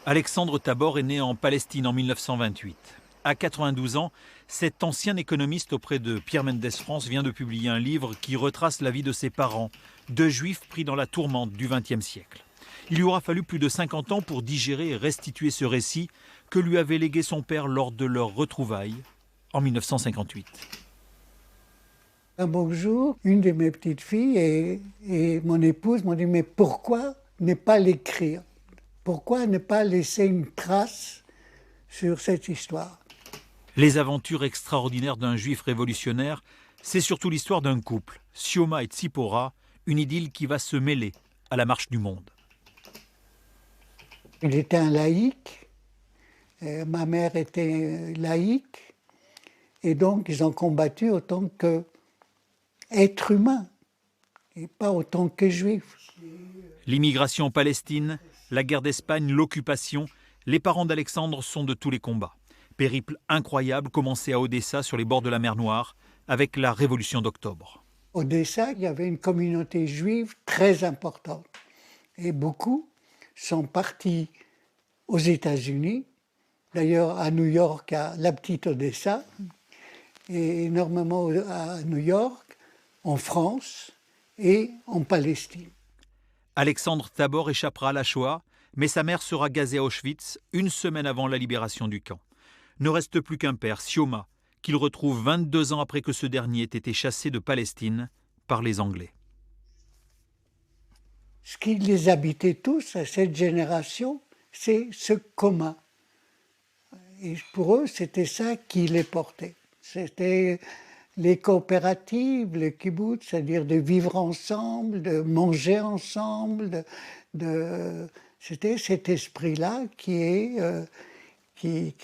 Alexandre Tabor est né en Palestine en 1928. À 92 ans, cet ancien économiste auprès de Pierre Mendès France vient de publier un livre qui retrace la vie de ses parents, deux juifs pris dans la tourmente du XXe siècle. Il lui aura fallu plus de 50 ans pour digérer et restituer ce récit que lui avait légué son père lors de leur retrouvailles en 1958. Un beau jour, une de mes petites filles et mon épouse m'ont dit « Mais pourquoi ne pas l'écrire? Pourquoi ne pas laisser une trace sur cette histoire ?» Les aventures extraordinaires d'un juif révolutionnaire, c'est surtout l'histoire d'un couple, Sioma et Tzipora, une idylle qui va se mêler à la marche du monde. Il était un laïc, ma mère était laïque, et donc ils ont combattu autant qu'être humain, et pas autant que juif. L'immigration en Palestine, la guerre d'Espagne, l'occupation, les parents d'Alexandre sont de tous les combats. Périple incroyable commencé à Odessa sur les bords de la mer Noire avec la révolution d'octobre. Odessa, il y avait une communauté juive très importante, et beaucoup sont partis aux États-Unis, d'ailleurs à New York, à la petite Odessa, et énormément à New York, en France et en Palestine. Alexandre Tabor échappera à la Shoah, mais sa mère sera gazée à Auschwitz une semaine avant la libération du camp. Ne reste plus qu'un père, Sioma, qu'il retrouve 22 ans après que ce dernier ait été chassé de Palestine par les Anglais. Ce qui les habitait tous, à cette génération, c'est ce commun. Et pour eux, c'était ça qui les portait. C'était les coopératives, le kibbutz, c'est-à-dire de vivre ensemble, de manger ensemble. C'était cet esprit-là qui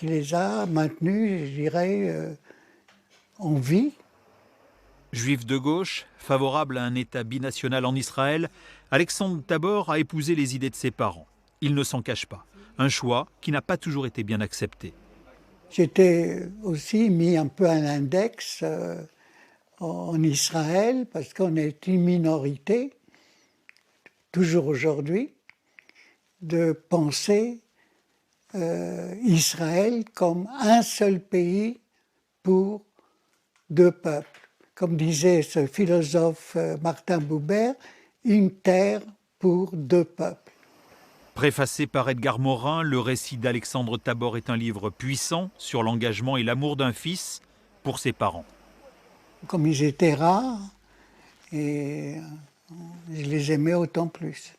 les a maintenus, je dirais, en vie. Juif de gauche, favorable à un État binational en Israël, Alexandre Tabor a épousé les idées de ses parents. Il ne s'en cache pas. Un choix qui n'a pas toujours été bien accepté. J'étais aussi mis un peu à l'index en Israël parce qu'on est une minorité, toujours aujourd'hui, de penser Israël comme un seul pays pour deux peuples. Comme disait ce philosophe Martin Buber, une terre pour deux peuples. Préfacé par Edgar Morin, le récit d'Alexandre Tabor est un livre puissant sur l'engagement et l'amour d'un fils pour ses parents. Comme ils étaient rares, et je les aimais autant plus.